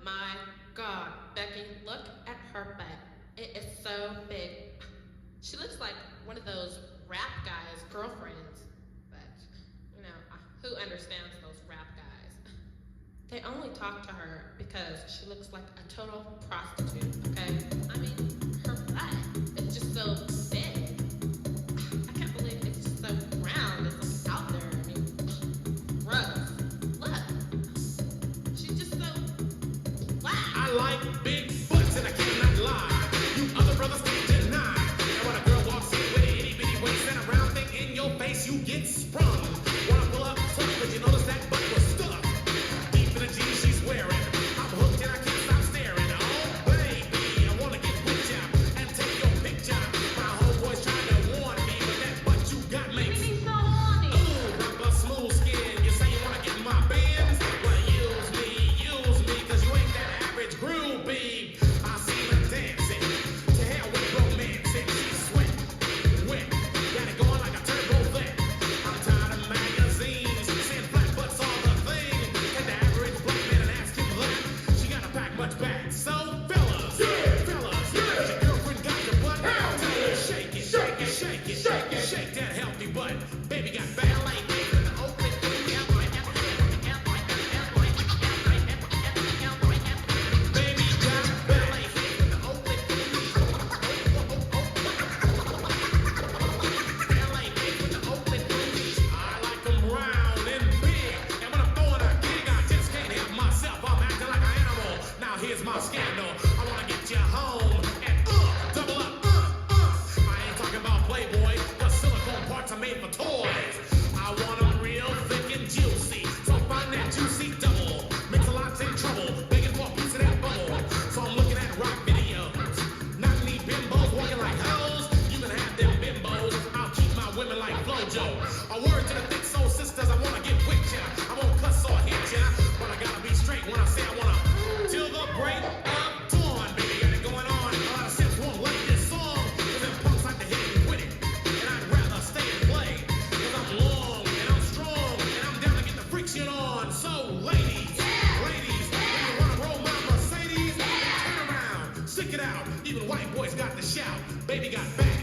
My God, Becky, look at her butt. It is so big. She looks like one of those rap guys' girlfriends. But, who understands those rap guys? They only talk to her because she looks like a total prostitute, okay? I mean, her butt is just so big. I can't believe it's just so round. It's like out there. I mean, gross. Look. She's just so flat. I like big butts and I cannot lie. You other brothers can't deny. And when a girl walks in with an itty bitty waist and a round thing in your face, you get sprung. Wanna pull up tough, but you notice that butt was stuck deep in the jeans she's wearing. I'm hooked and I can't stop staring. Oh baby, I wanna get with ya and take your picture. My homeboys trying to warn me, but that butt you got makes me so horny. ooh, rubber smooth skin. You say you wanna get in my bins? Well, use me, cause you ain't that average groupie. I see her dancing, to hell with romance, and she's sweat, wet, got it going like a turbo vet. I'm tired of magazines, saying flat butts all the thing. Take the average black man and ask him that. She gotta pack much back, so fellas, fellas, has your girlfriend got your butt? Tell her shake it, shake it, shake it, shake it, shake that healthy butt. Baby got ballet feet in the open. Baby got ballet feet in the open. Ballet feet in the open. I like them round and big. And when I'm throwing a gig, I just can't help myself. I'm acting like an animal. Now here's my scandal. I wanna get you home and double up. I ain't talking about Playboy, 'cause silicone parts are made for toys. I want them real thick and juicy. So find that juicy double. Mix a lot's in trouble, begging for a piece of that bubble. So I'm looking at rock videos. Not need bimbos walking like hoes. You can have them bimbos. I'll keep my women like Flojo. A word to the thick soul sisters, I wanna get with ya. I won't cuss or hit ya, but I gotta be straight when I say I wanna. Till the break of dawn, baby, got it going on. A lot of simps won't like this song, 'cause them punks like to hit me with it. And I'd rather stay and play, 'cause I'm long and I'm strong, and I'm down to get the freak shit on. So ladies, ladies, when you wanna roll my Mercedes, turn around, stick it out. Even white boys got the shout. Baby got back.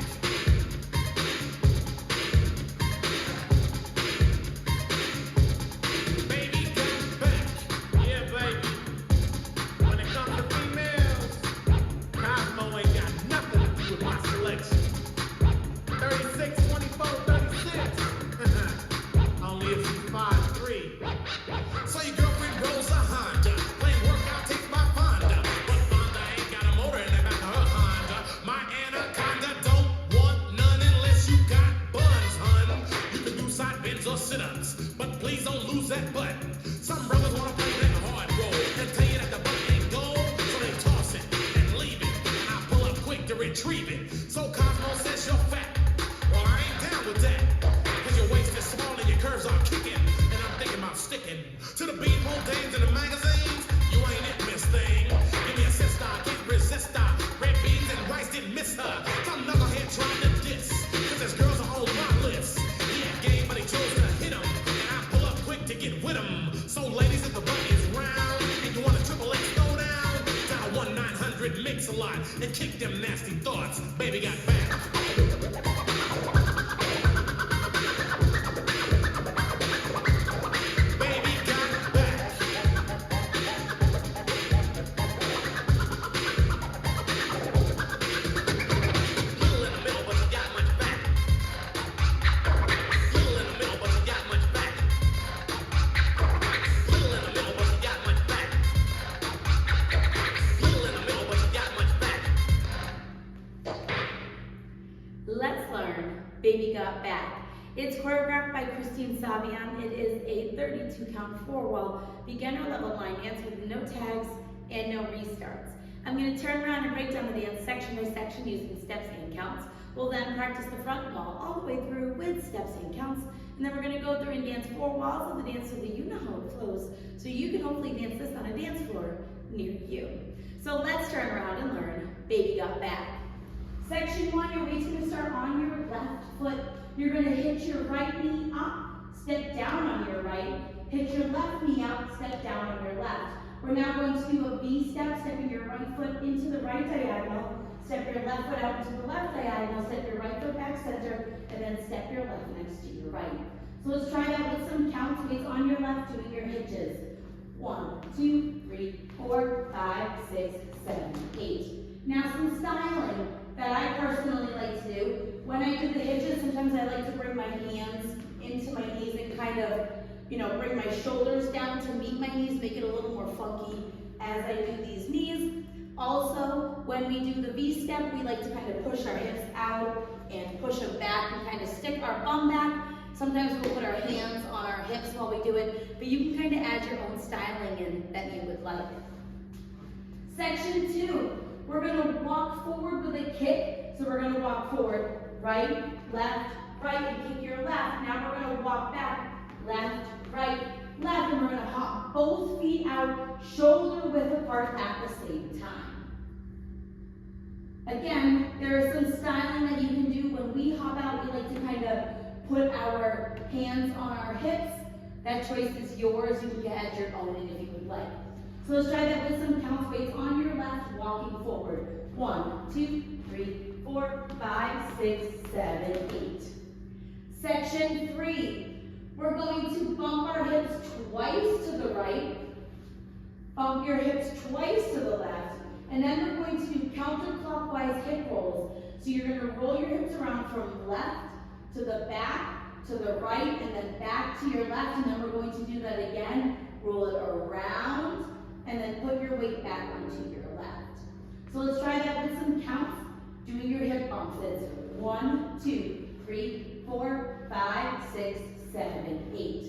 Baby got back. Yeah, baby. When it comes to females, Cosmo ain't got nothing to do with my selection. 36, 24, 36. Only if she's 5'3". So your girlfriend rolls a Honda, playing workout takes my Honda. But Honda ain't got a motor in the back of her Honda. My Anaconda don't want none unless you got buns, hun. You can do side bends or sit-ups, but please don't lose that butt. Some brothers wanna play that hard role and tell you that the butt ain't gold, so they toss it and leave it, and I pull up quick to retrieve it. So Cosmo says you're fat. Well, I ain't down with that, 'cause your waist is small and your curves are kicking, and I'm thinking about sticking to the beanpole dames in the magazines. You ain't it, miss thing. Give me a sister, I can't resist her. Red beans and rice didn't miss her. Some knucklehead trying to diss, 'cause there's girls are on my list. He had game, but he chose to hit 'em, and I pull up quick to get with 'em. So ladies, if the butt is round and you want a triple X go down, dial 1-900 mix a lot and kick them nasty thoughts. Baby got back. Baby got back. Little in the middle, but you got much back. Little in the middle, but you got much back. Little in the middle, but you got much back. Little in the middle, but you got much back. Let's learn Baby Got Back. It's choreographed by Christine Saviane. It is a 32 count 4-wall beginner level line dance with no tags and no restarts. I'm going to turn around and break down the dance section by section using steps and counts. We'll then practice the front wall all the way through with steps and counts. And then we're going to go through and dance 4 walls of the dance so that you know how it flows. So you can hopefully dance this on a dance floor near you. So let's turn around and learn Baby Got Back. Section 1, your weight's going to start on your left foot. You're going to hit your right knee up, step down on your right, hit your left knee up, step down on your left. We're now going to do a V step, stepping your right foot into the right diagonal, step your left foot out into the left diagonal, step your right foot back center, and then step your left next to your right. So let's try that with some counts. Weights on your left, doing your hitches. 1, 2, 3, 4, 5, 6, 7, 8. Now some styling that I personally like to do. When I do the hitches, sometimes I like to bring my hands into my knees and kind of, bring my shoulders down to meet my knees, make it a little more funky as I do these knees. Also, when we do the V step, we like to kind of push our hips out and push them back and kind of stick our bum back. Sometimes we'll put our hands on our hips while we do it, but you can kind of add your own styling in that you would like. Section 2, we're going to walk forward with a kick. So we're going to walk forward, right, left, right, and kick your left. Now we're going to walk back, left, right, left, and we're going to hop both feet out, shoulder width apart at the same time. Again, there is some styling that you can do. When we hop out, we like to kind of put our hands on our hips. That choice is yours. You can add your own in if you would like. So let's try that with some counts. Weights on your left, walking forward. 1, 2, 3, 4, 5, 6, 7, 8. Section 3, we're going to bump our hips twice to the right, bump your hips twice to the left, and then we're going to do counterclockwise hip rolls. So you're going to roll your hips around from left to the back, to the right, and then back to your left, and then we're going to do that again. Roll it around, and then put your weight back onto your left. So let's try that with some counts, doing your hip bumps. It's 1, 2, 3, 4, 5, 6, 7, 8.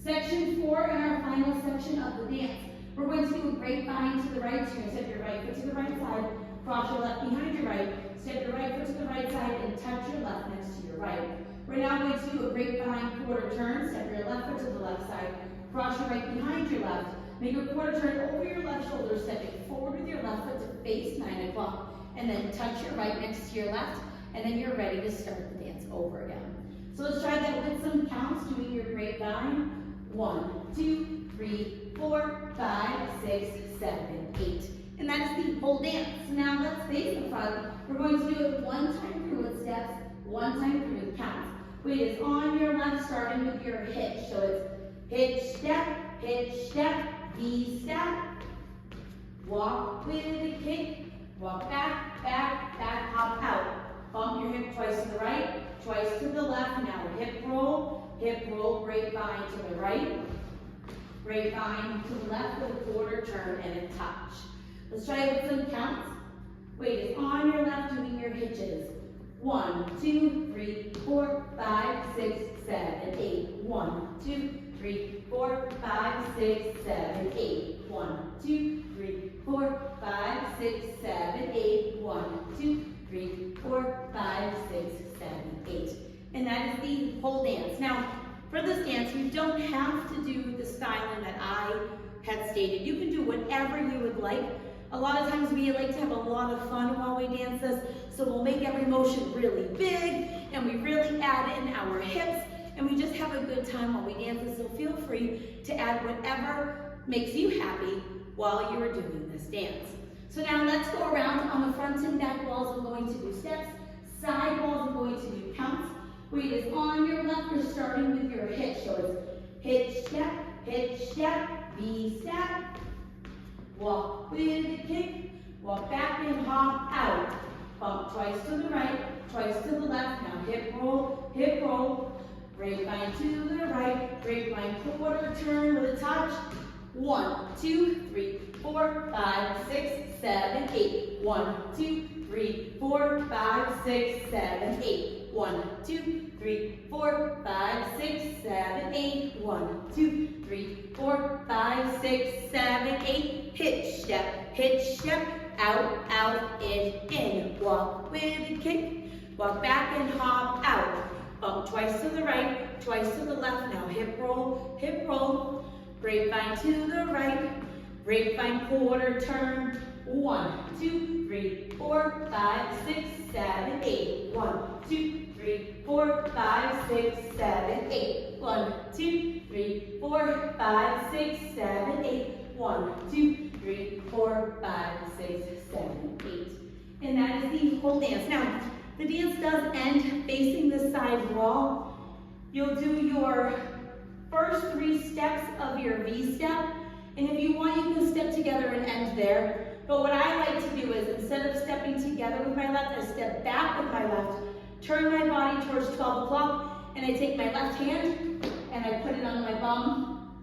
Section 4 in our final section of the dance. We're going to do a grapevine to the right. So you're going to step your right foot to the right side, cross your left behind your right, step your right foot to the right side, and touch your left next to your right. We're now going to do a grapevine quarter turn. Step your left foot to the left side, cross your right behind your left, make a quarter turn over your left shoulder, stepping forward with your left foot to face 9 o'clock, and then touch your right next to your left, and then you're ready to start the dance over again. So let's try that with some counts, doing your grapevine. 1, 2, 3, 4, 5, 6, 7, 8. And that's the whole dance. Now let's face the front. We're going to do it one time through with steps, one time through with counts. Weight is on your left, starting with your hitch. So it's hitch, step, V step. Walk with a kick, walk back, back, back, hop out. Bump your hip twice to the right, twice to the left. Now hip roll, grapevine to the right, grapevine to the left with a quarter turn and a touch. Let's try it with some counts. Weight is on your left, doing your hitches. 1, 2, 3, 4, 5, 6, 7, 8. 1, 2, 3, 4, 5, 6, 7, 8. 1, 2, 3, 4, 5, 6, 7, 8. 1, 2, 3, 4, 5, 6, 7, 8. And that is the whole dance. Now, for this dance, you don't have to do the styling that I had stated. You can do whatever you would like. A lot of times we like to have a lot of fun while we dance this, so we'll make every motion really big, and we really add in our hips, and we just have a good time while we dance this. So feel free to add whatever makes you happy while you are doing this dance. So now let's go around on the front and back walls. I'm going to do steps. Side walls, I'm going to do counts. Weight is on your left. You're starting with your hitch. So it's hitch, step, V step. Walk with a kick, walk back and hop out. Bump twice to the right, twice to the left. Now hip roll, grapevine to the right, grapevine quarter turn with a touch. 1, 2, 3, 4, 5, 6, 7, 8. 1, 2, 3, 4, 5, 6, 7, 8. 1, 2, 3, 4, 5, 6, 7, 8. 1, 2, 3, 4, 5, 6, 7, 8. Hitch step, out, in. Walk with a kick, walk back and hop out. Bump twice to the right, twice to the left. Now hip roll, grapevine to the right, grapevine quarter turn. 1, 2, 3, 4, 5, 6, 7, 8. 1, 2, 3, 4, 5, 6, 7, 8. 1, 2, 3, 4, 5, 6, 7, 8. 1, 2, 3, 4, 5, 6, 7, 8. And that is the whole dance. Now, the dance does end facing the side wall. You'll do your first 3 steps of your V step. And if you want, you can step together and end there. But what I like to do is, instead of stepping together with my left, I step back with my left, turn my body towards 12 o'clock, and I take my left hand and I put it on my bum,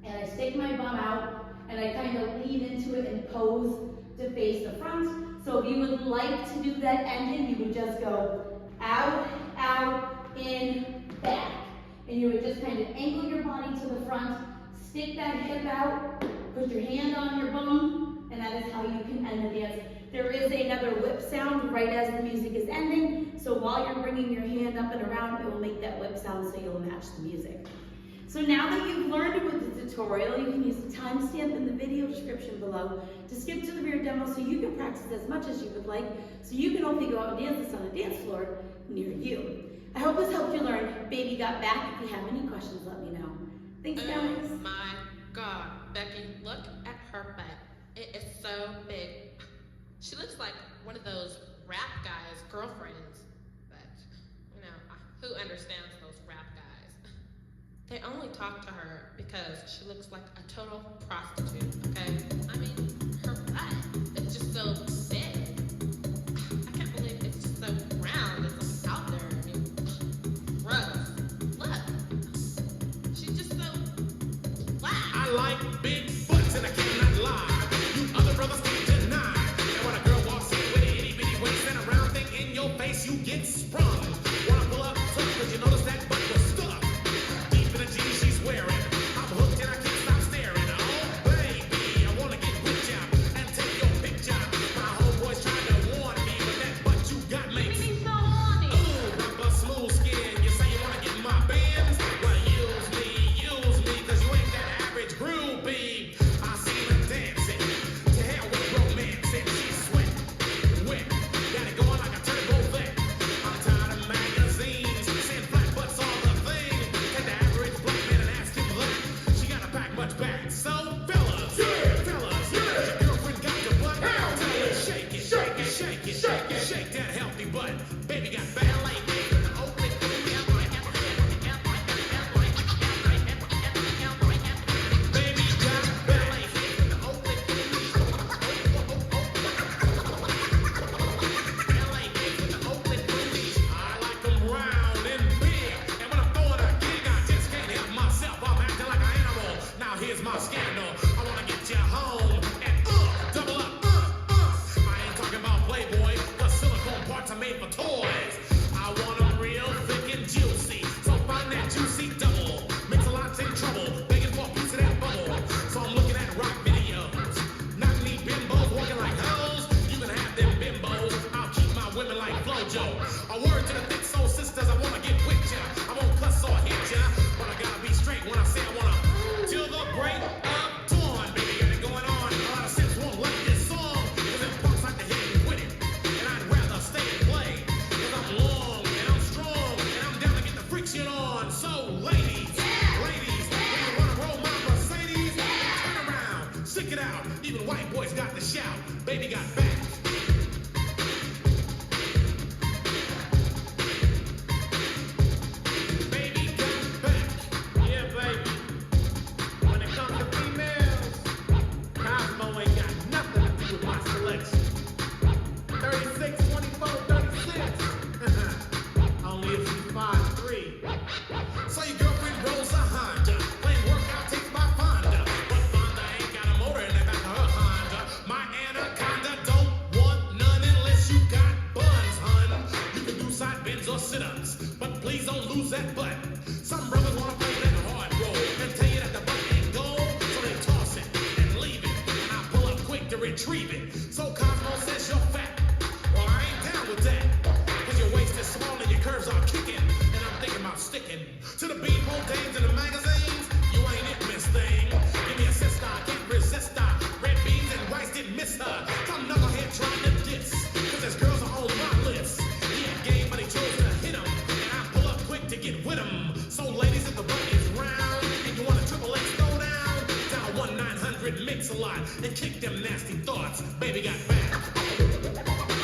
and I stick my bum out, and I kind of lean into it and pose to face the front. So if you would like to do that ending, you would just go out, out, in, back. And you would just kind of angle your body to the front, stick that hip out, put your hand on your bum, and that is how you can end the dance. There is another whip sound right as the music is ending, so while you're bringing your hand up and around, it will make that whip sound so you'll match the music. So now that you've learned it with the tutorial, you can use the timestamp in the video description below to skip to the rear demo so you can practice as much as you would like, so you can hopefully go out and dance this on a dance floor near you. I hope this helped you learn Baby Got Back. If you have any questions, let me know. Thanks, guys. Oh my God, Becky, look at her butt. It is so big. She looks like one of those rap guys' girlfriends, but, you know, who understands those rap guys? They only talk to her because she looks like a total prostitute, okay? I mean, her butt is just so big. I can't believe it's just so round. It's like out there. I mean, gross. Look. She's just so flat. I like big butts and I cannot lie. You other brothers can't deny. And when a girl walks in with an itty bitty waist and a round thing in your face, you get sprung. Wanna pull up tough, cause you notice that butt was stuck deep in the jeans she's wearing. I'm hooked and I can't stop staring. Oh baby, I wanna get with ya and take your picture. My homeboys tried to warn me, but that butt you got makes me so horny. Ooh, rubber smooth skin. You say you wanna get in my bands? Well, use me, cause you ain't that average groupie. I seen her dancing. To hell with romance and she's sweat, wet. Got it going like a turbo vet. I'm tired of magazines saying flat butts all the thing. Take the average black man and ask him that. She gotta pack much back. So fellas, your girlfriend got your butt. Tell her shake it, shake it, shake it, shake it, shake that healthy butt. Baby got ballet. Baby got ballet. I like them round and big. And when I'm throwing a gig, I just can't help myself. I'm acting like an animal. Now here's my scandal. I wanna get you home and double up. I ain't talking about Playboy, 'cause silicone parts are made for toys. I want them real thick and juicy. So find that juicy double. Mix a lot's in trouble, begging for a piece of that bubble. So I'm looking at rock videos. Not need bimbos walking like hoes. You can have them bimbos. I'll keep my women like Flojo. A word to the thick soul sisters, I wanna get with ya. I won't cuss or hit ya, but I gotta be straight when I say I wanna. Till the break of dawn, baby, got it going on. A lot of sips won't like this song, 'cause them punks like to hit and quit it. And I'd rather stay and play, 'cause I'm long and I'm strong, and I'm down to get the friction on. So ladies, when you wanna roll my Mercedes, turn around, stick it out. Even white boys got the shout. Baby got back. Baby got back. Yeah, baby. When it comes to females, Cosmo ain't got nothing to do with my selection. 36, 24, 36. Only if she's 5'3". So your girlfriend rolls a Honda. Playing workout takes my Fonda. But Fonda ain't got a motor in the back of her Honda. My Anaconda don't want none unless you got buns, hun. You can do side bends or sit-ups, but please don't lose that butt. Some brothers wanna play that hard roll and tell you that the butt ain't gold, so they toss it and leave it, and I pull up quick to retrieve it. So Cosmo says you're fat. Well, I ain't down with that, 'cause your waist is small and your curves are kicking, and I'm thinking about sticking to the beanpole dames in the magazines. You ain't it, miss thing. Give me a sister, I can't resist her. Red beans and rice didn't miss her. Some knucklehead trying to diss, 'cause there's girls are on my list. He had game, but he chose to hit him, and I pull up quick to get with him. So ladies, if the butt is round and you want a triple X throw down, dial 1-900 Mix-a-Lot and kick them nasty thoughts. Baby got back.